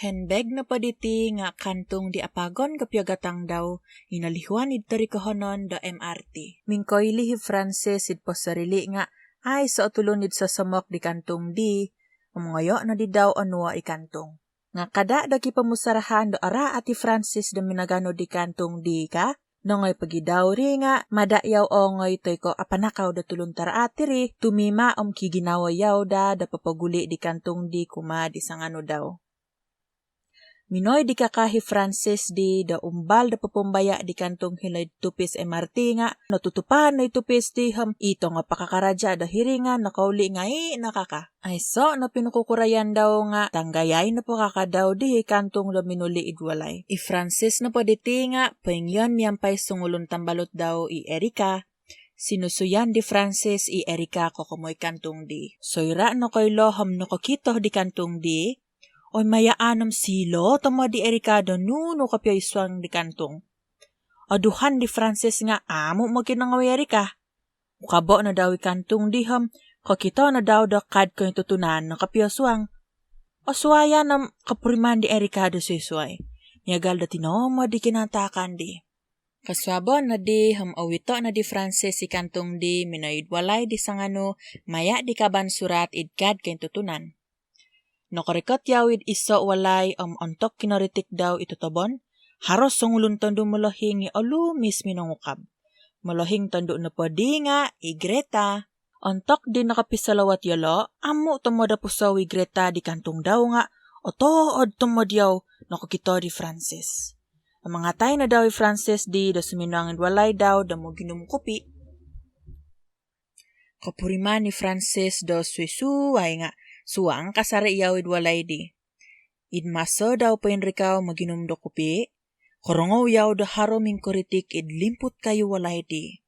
Handbag na paditi nga kantong di apagon kapyagatang daw, inalihuan idtari kahonon da MRT. Mingkoy lihi Francis id pasarili nga, ay sa otulunid sa samok di kantong di, umungayo na di daw anua ikantong. Nga kada daki pamusarahan do ara ati Francis da minagano di kantong di ka, nongoy pagidawri nga, madayaw ongoy toy ko apanakaw da tulun tara atiri, tumima kiginawayaw da papaguli di kantong di kuma di sangano daw. Minoy di kakahi Francis di da umbal da papumbaya di kantong hilay tupis MRT nga natutupan na itupis di ito nga pakakaraja da hiringan nakauli nga nakaka. Ay so na pinukukurayan daw nga tanggayay na po kakadaw di kantong da minuli idwalay. I Francis na po diti nga paingyon miyampay sungulon tambalot daw i Erika. Sinusuyan di Francis i Erika ko kumoy kantong di. Soyra no koy loham no kokito di kantong di. Oy mayaanam silo, tamo di Erika nuno kapya iswang di kantong. Aduhan di Francis nga amo maginangaway Erika. Ukabo na daw kantong di kakita na daw da kad ko yung tutunan na kapya swang. Aswaya na kapuriman di Erika do sisway. Miyagal da tinomo di kinantakan di. Kaswabon na di awito na di Francis si kantong di minaydwalay di sangano maya di kaban surat idkad kayong tutunan. Nakarikot yawid iso walay ontok kinaritik daw itutobon, haros sungulun tondo malohing ni olu mismi nangukab. Malohing tondo na pwede nga, Greta. Ontok din nakapisalawat yalo, amo tumoda pusaw Greta di kantong daw nga, otood tumodyaw nakakito di Francis. Ang mga tay na daw Francis di da suminangin walay daw da mo ginumkupi. Kapuriman ni Francis do suisuay nga, suwang kasari yawid walay di. Idmaso daw po Enrikaw maginumdo kupi. Korongaw yaw da haroming kuritik idlimput kayo walay di.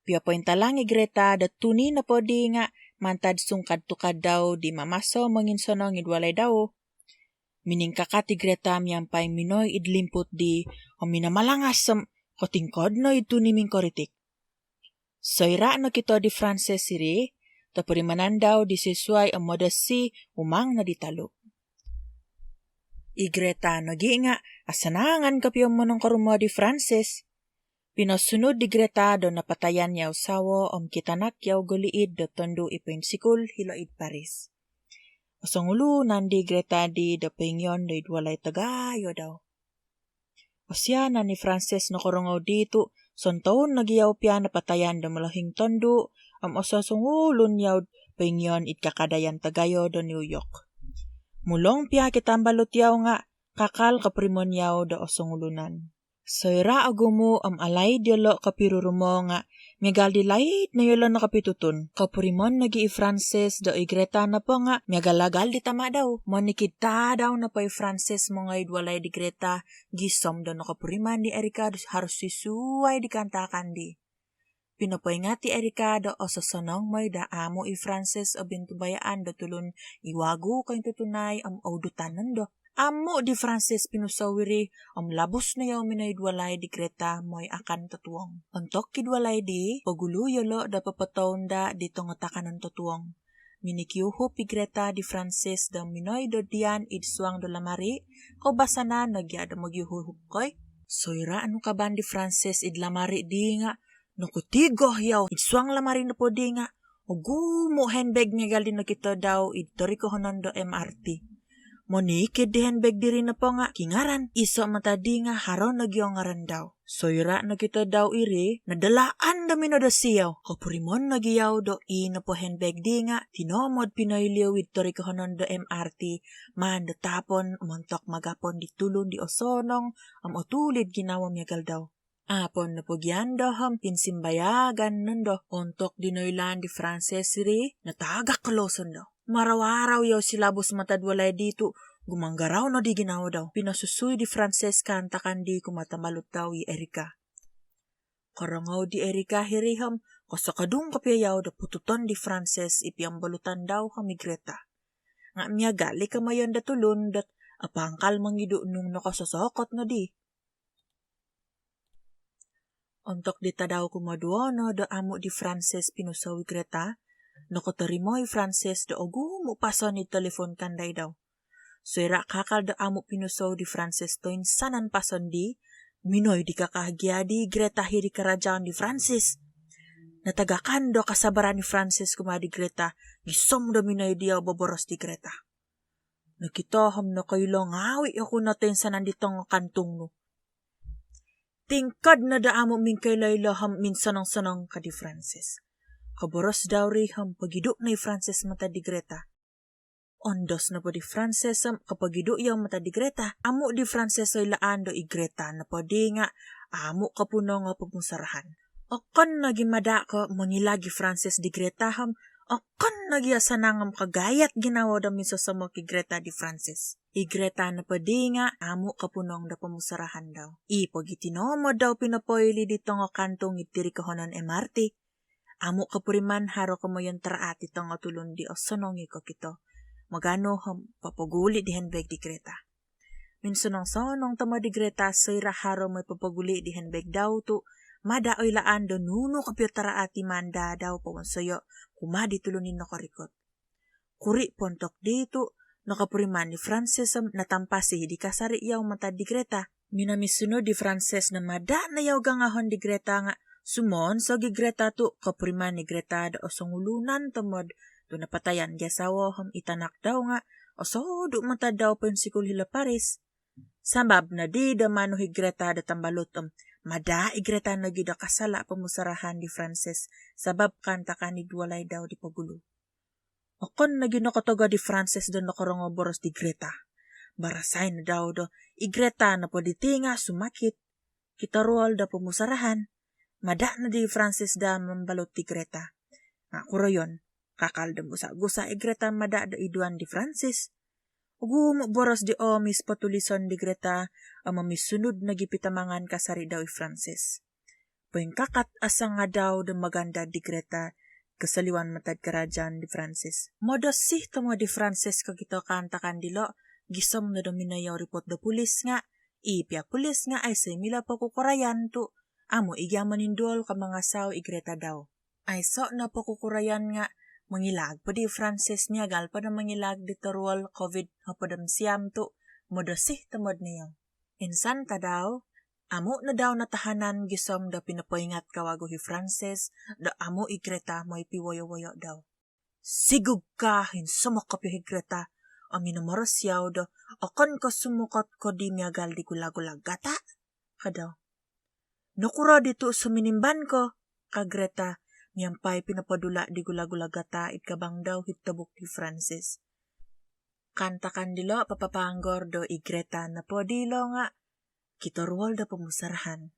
Pia po talang Greta da tuni na po di nga mantad sungkad tukad daw di mamaso manginsonong idwalay daw. Mining kakati Greta miyampay minoy idlimput di o minamalangas kotingkod no ituni ming kuritik. Soyra no kito di Francis siri. Tapurimanan daw di sisway ang modasi umang na ditalo. Greta nagi nga asanangan kapyo mo ng karumo di Francis. Pinasunod di Greta do napatayan yaw sawo kitanak yaw guliid do tondo ipensikul hiloid Paris. Asangulu nandi Greta di da pingyon do idwalay tagayo daw. Asya na ni Francis na karungaw dito sontaon nagiyaw pya napatayan do malahing tondo osasungulun yaw pingyon itkakadayan tagayo do New York. Mulong piya kitambalot yaw nga kakal kaprimon yaw do osungulunan. Soyra agumo alay dialo kapirurumo nga miyagal di layit na yolo nakapitutun. Kaprimon nagi Francis do Greta na po nga miyagalagal di tama daw. Monikita daw na po Francis mo nga idwalay di Greta gisom do nakapuriman di Erika harus sisuway di kantakan di. Pinapoy nga ti Erika do o sasonong may da amo Francis o bintubayaan do tulun iwago kayong tutunay audutanan do. Amo di Francis pinusawiri labos na yaw minaydwalay di Greta mo'y akan tatuwang. Antok kidwalay di pagulo yolo da papataon da dito nga takanan tatuwang. Minikyuho pi Greta di Francis da minoy do diyan idswang do lamari ko basa na nagyada magyuhuhup koy. Soyra ano ka ban di Francis idlamari di nga nakutigo yaw idswang lamari na po di nga ugumo handbag niya gali na kita daw idtori ko honon do MRT. Monikid di handbag diri na po nga kingaran iso matadi nga haron nagyongaran daw. Soyra na kita daw iri nadalaan dami na da siyaw. Kapurimon nagyaw do na po handbag di nga tinomod pinoyliw idtori ko honon do MRT man do tapon montok magapon di tulon di osonong otulid ginawa miyagal daw. Apon na pugyan do pinsimbayagan nundo ontok dinoylan di Francis siri natagak kaloson daw. Marawaraw yaw silabos matadwalay dito gumanggaraw no di ginawa daw. Pinasusuy di Francis kantakan di kumatamalot daw i Erika. Karangaw di Erika hiriham kasakadung kapiyaw da pututon di Francis ipiyambalutan daw kami Greta. Nga miyagali kamayon da tulun dat apangkal mangido nung nakasasakot no di. Ontok dita daw kumaduo no do amo di Francis pinusawi Greta. Nakotarimoy Francis do ogu mo paso ni telefon kanday daw. Suira kakal da amo pinuso di Francis to insanan pason di, minoy di kakahagya di Greta hiri kerajaan di Francis. Natagakan do kasabaran ni Francis kumadi Greta, gisom do minoy diyaw baboros di Greta. Nakitoham na kayo ngawi ako natin sa nanditong kantong no. Tingkad na daamo min kay laylaham min sanang-sanang ka di Francis. Kaboros daw riham pagiduk na Francis mata di Greta. Ondos na po di Francis kapagiduk yaw mata di Greta. Amo di Francis ay laan do i Greta na po di nga amo kapuno nga pagmusarahan. Okon nagimada ko mangilagi Francis di Greta ham. Okon nagyasanangam kagayat ginawa da minso sa mo ki Greta di Francis. I Greta na po di nga amo kapunong da pamusarahan daw. I pagitinomo daw pinapoyli dito nga kantong itiri kahonan MRT. Amo kapuriman haro kamayon taraati tong atulon di o sonongi ko kito. Magano ham papaguli di henbeg di Greta. Minsunong sonong tama di Greta sayra haro may papaguli di henbeg daw to. Mada oy laan do nuno kapyo taraati manda daw pawansayo kumadi tulunin na karikot. Kuri pontok dito nakapuriman ni Francis natampasi di kasari yaw mata di Greta. Minamisunod di Francis na mada na yaw gangahon di Greta nga. Sumon sa Greta to kapuriman ni Greta da osongulunan tamod do napatayan giasawa ham itanak daw nga oso do mata daw pensikul hila Paris. Sabab na di da mano hi Greta da tambalot mada i Greta na gida kasala pamusarahan di Francis sabab kanta kanid walay daw di pagulo. Okon na ginakataga di Francis do nakarongo boros di Greta. Barasay na daw do i Greta na po di tinga sumakit. Kita rual da pamusarahan. Mada na di Francis da mambalot di Greta. Nga kurayon, kakal da gusa i Greta mada da iduan di Francis. Ugu boros di omis patulison di Greta mamisunod na gipitamangan kasari daw i Francis. Puing kakat asang nga daw da maganda di Greta kasaliwan matad karajaan di Francis. Modos sih tamo di Francis kagito kantakan dilo, gisom na dominayaw report da pulis nga, ipya pulis nga ay say mila pakukurayan to. Amo igyaman indol ka mga saw i Greta daw. Ay so na pakukurayan nga, mangilag pa di Francis niya gal pa na mangilag di tarual COVID hapadam siyam to, modosih tamod niyo. Insan ta daw, amo na daw natahanan gisom da pinapoingat kawago hi Francis, da amo i Greta may piwoyo-woyo daw. Sigug ka, hinsumok kapyo hi Greta, aminamaros yaw do, akon ko sumukot ko di miyagal di gulag-gulag gata, kadaw. Nakura dito sa minimban ko, ka Greta, miyampay pinapadula di gulag-gulagata itkabang daw hitabok di Francis. Kantakan dilo papapanggor do i Greta na po dilo nga, kitorwal da pamusarahan.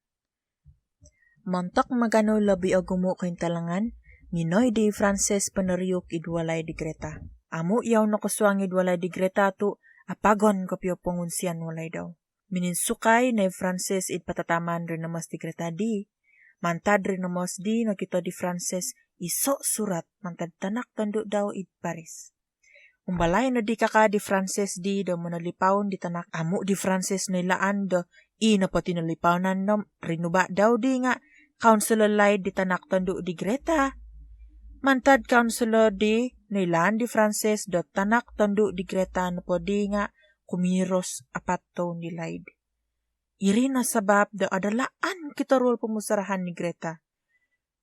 Montok magano labi o gumo ko talangan, minoy di Francis panariyok idwalay di Greta. Amo yaw nakuswang idwalay di Greta to, apagon kapyo pangunsian walay daw. Mininsukay na Francis it patataman rin namas di Greta di. Mantad rin namas di nakita di Francis iso surat mantad tanak tando daw it Paris. Umbalay na di kaka di Francis di do manalipawon di tanak amo di Francis nilaan do na pati nalipawnan no rinuba daw di nga counselor lay di tanak tando di Greta. Mantad counselor di nilaan di Francis do tanak tando di Greta na po di nga kumiros apat to ni Laid. Iri na sabab da adalaan kitarul pamusarahan ni Greta.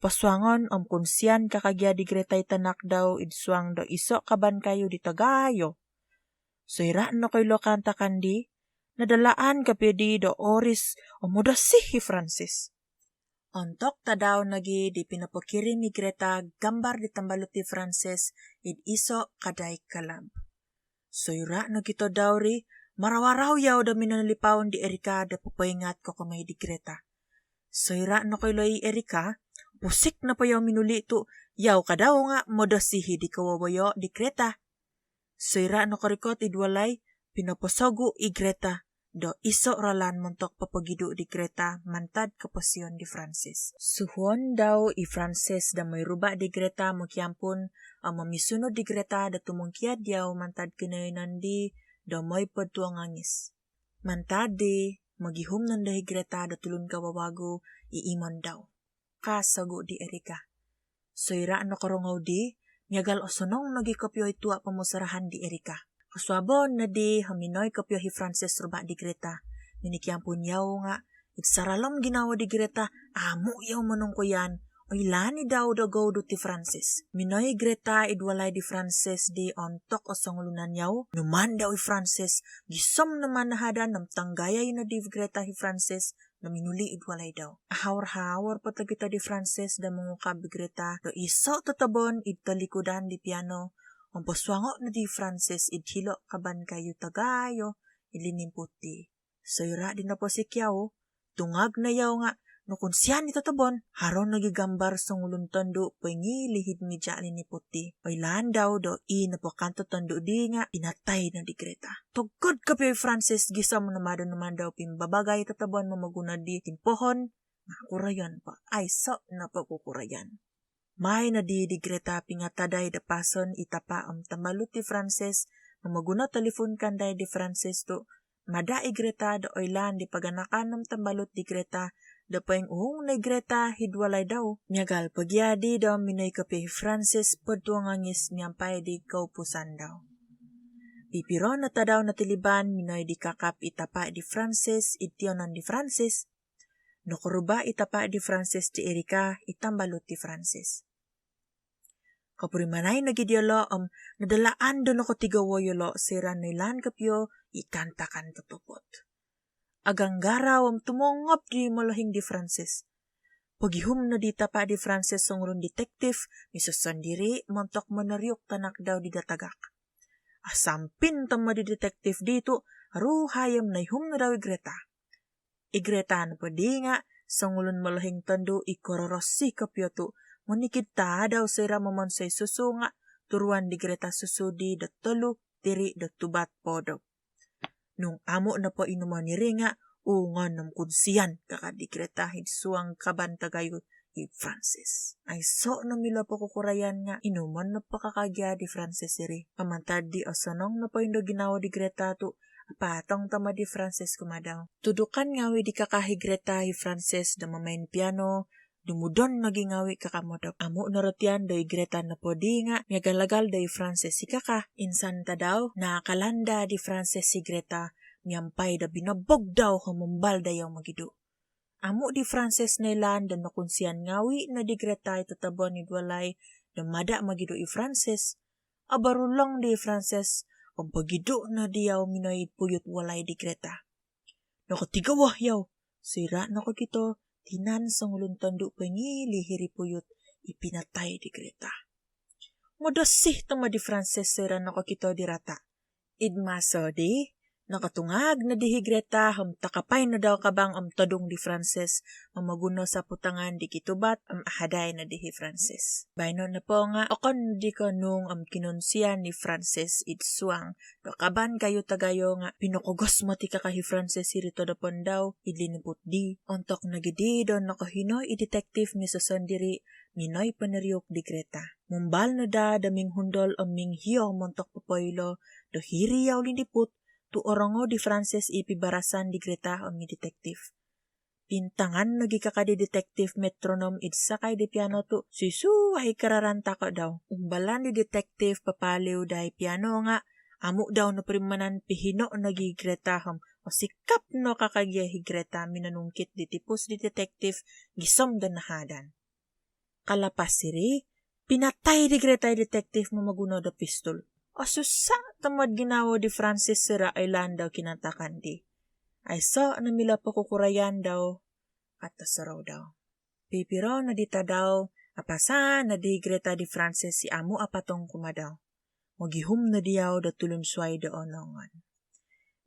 Paswangon kunsiyan kakagya di Greta itanak daw idswang do iso kaban kayo di tagayo. So ira no kayo kanta kandi, nadalaan kapedi do oris o mudasih hi Francis. Ontok ta daw nagi di pinapakirim ni Greta gambar di tambalot ti Francis id iso kaday kalab. Soyra na kito dawri, marawaraw yaw da minanalipawon di Erika da papaingat ko kamay di Greta. Soyra na koy loy Erika, pusik na pa yaw minuli to, yaw ka daw nga modasihi di kawawayo di Greta. Soyra na karikot idwalay, pinapasago i Greta, do iso ralan montok papagido di Greta mantad kapasyon di Francis. Suhon daw i Francis da may ruba di Greta magyampon ang mamisunod di Greta da tumungkiad yaw mantad kinainan di da may padtuang angis. Mantad di magihum nandahi Greta da tulun kawawago iimon daw. Kasago di Erika. Soyra na karongaw di, miyagal osonong nagikapyo itua pamusarahan di Erika. Kaswabon na di haminoy kapyo hi Frances ruba di Greta. Minikiyang punyaw nga, itsaralom ginawa di Greta, amo yaw manong ko yan. Oy lani daw da go do ti Frances. Minoy Greta idwalay di Frances di ontok o sangulunan yaw. Numan daw i Frances, gisom naman nahada nam tanggayay na di Greta hi Frances, na minuli idwalay daw. Ahawar-hawar patagita di Frances da mangukab di Greta, do iso tatabon idtalikudan di piano. Ang paswango na di Frances idhilo kaban kayo tagayo, ilinimputi. Sayra din na po si Kiao, tungag na yaw nga, no kung siya ni tatabon, haron nagigambar sa ngulong tando, pengi lihid mi dyan ni puti. Pailan daw do, napakanto tando di nga, inatay na di Greta. Tugod ka pa Frances, gisam naman daw, pimbabagay tatabon mamaguna di timpohon, nakurayan pa, ay so na pagkukurayan. May na di Greta pingataday da pason itapa tambalut ti Frances, mamaguna telefon kanday di Frances to, madai Greta da oilan di paganakan ng tambalot di Greta, da paeng na Greta hidwalay daw. Miyagal pagyadi daw minoy kape Frances padtuangangis miyampay di kaupusan daw. Pipiro na ta daw natiliban minoy di kakap itapa di Frances itionan di Frances. Nakuruba itapa di Frances di Erika itambalot di Frances. Kapurimanay nagidiolo nadalaan doon ako tigawoyolo sira nilan kapyo ikantakan tutupot. Aganggaraw tumongop di malahing di Frances. Pagihum na di tapa di Frances songrun detective, misasandiri montok manaryok tanak daw di datagak. Asampin tama di detective dito, aruhayam na ihum na daw Greta. Greta na pa di nga, sangulun malahing tando ikororosi kapyo to, manikita daw sira mamonsay susu nga, turuan di Greta susudi datulu, tiri datubat podok. Nung amo na po inuman ni Ringa, ungan ng kunsiyan kakadi Greta hidsuang kaban tagayo ni Frances. Ay so na mila po kukurayan nga inuman na pakakagya di Frances iri. Pamantad di asanong na po yung ginawa di Greta to, patong tama di Frances kumadaw. Tudukan ngawi di kakahi Greta hi Frances da mamain piano, dumudon naging ngawi kakamodok. Amo naratian day Greta na po di nga, miyagalagal day Frances si kaka. Insan ta daw, nakakalanda di Frances si Greta, miyampay da binabog daw hamumbal dayaw magido. Amo di Frances na ilan da nakunsiyan ngawi na di Greta itatabon ni Dwalay, da mada magido i Frances. Abarulong di Frances, kung pagido na diyaw minoy puyot walay di Greta. Nakatigaw yaw, sira na ko kito, tinan sa ngulong tando pangili hiripuyot ipinatay di Greta. Modasih tama di Frances sira nakakito di rata. Idmaso di, nakatungag na di Greta takapay na daw kabang tadong di Frances mamaguno sa putangan di kitubat ahaday na di Frances. Bayno na po nga okon di ko nung kinunsiyan ni Frances idsuang kaban kayo tagayo nga pinukugos mo ti kakahi Frances irito dapon daw idlinipot di. Ontok nagidi doon nakahino i-detective ni sasandiri minoy paneryok di Greta. Mumbal na da daming hundol ming hiyo montok papoylo do hiri yaw linipot tu orongo di Frances ipibarasan di Greta ni detective. Pintangan nagikakadi detective metronom idsakay di piano to sisu ay kararanta ko daw. Umbalan di detective papaliw dahi piano nga amo daw no primanan pihino nagi Greta o sikap no kakagyahi Greta minanungkit di tipos di detective gisom ganahadan. Kalapas siri, pinatay di Greta detective mamaguno da pistol. O susa tamad ginawa di Frances sira ay landaw kinantakan di. Ay so namila pa kukurayan daw at tasaraw daw. Pipiro na dita daw, apasa na di Greta di Frances si amo apatong kumadaw. Magihum na diyaw da tulunsway da onongan.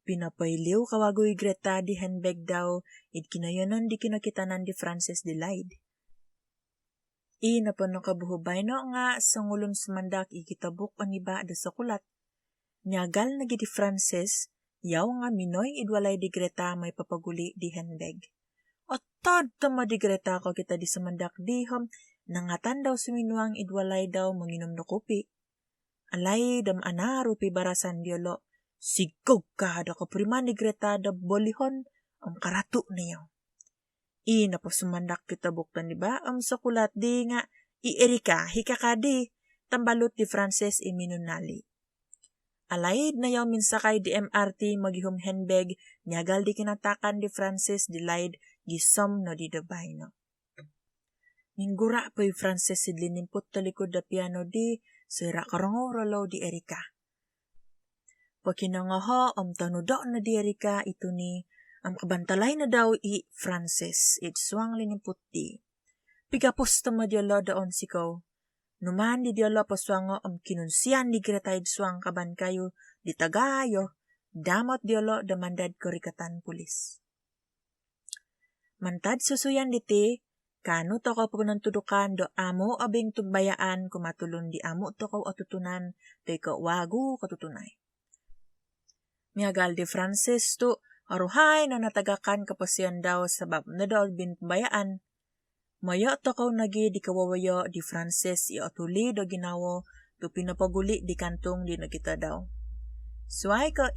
Pinapayliw kawagoy Greta di handbag daw, id kinayonan di kinakitanan di Frances di Lyde. Napano kabuhubay no nga sa ngulon sumandak ikitabuk ang iba da sakulat. Nyagal na di Frances, yaw nga minoy idwalay di Greta may papaguli di handbag. O tod tama di Greta ko kita di samandak dihom, nangatan daw suminuang idwalay daw manginom na kopi. Alay dam anarupi barasan diolo, sigog ka da kapriman ni Greta da bolihon ang karatu niyaw. Na po sumandak kita buktan di ba sakulat di nga Erika hikakadi tambalot di Frances iminunali. Alaid na yaw minsakay di MRT magihum henbeg nyagal di kinatakan di Francis di laid gisom no di dabay no. Minggura po'y Francis sidli nimput talikod da piano di sira karango ralaw di Erika. Pakinangaha tanuda na di Erika ito ni kabantalay na daw i Francis itsuang linimput di. Pigapos tama diala daon sikaw. Numan di diala paswanga kinunsian di gretaid suang kaban kayo di tagayo damot diala damandad korikatan pulis. Mantad susuyan diti kano to ko panantudukan do amo abing tugbayaan kumatulon di amo to ko atutunan do ikaw wagu katutunay. Miagal di Francis to aruhay na natagakan kapasyan daw sabab na daw binbayaan. Maya takaw nagi di kawawayo di Francis iatuli do ginawo do pinapaguli di kantong di nakita daw. Suay ka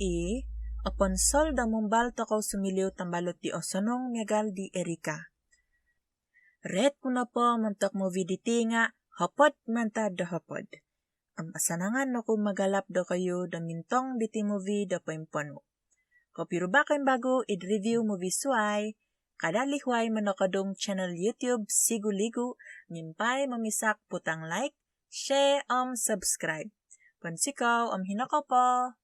upon sol da mumbal takaw sumiliw tambalot di osanong miagal di Erika. Red ko na po mantak movie diti nga hapot mantad da hapod. Asanangan no kung magalap do kayo da mintong diti movie da paimpano. Kapiro ba kayong bago i-review movie suay, kada lihway manakadong channel YouTube Sigu-Ligu, mimpay mamisak putang like, share, subscribe. Pansikaw, hinako po.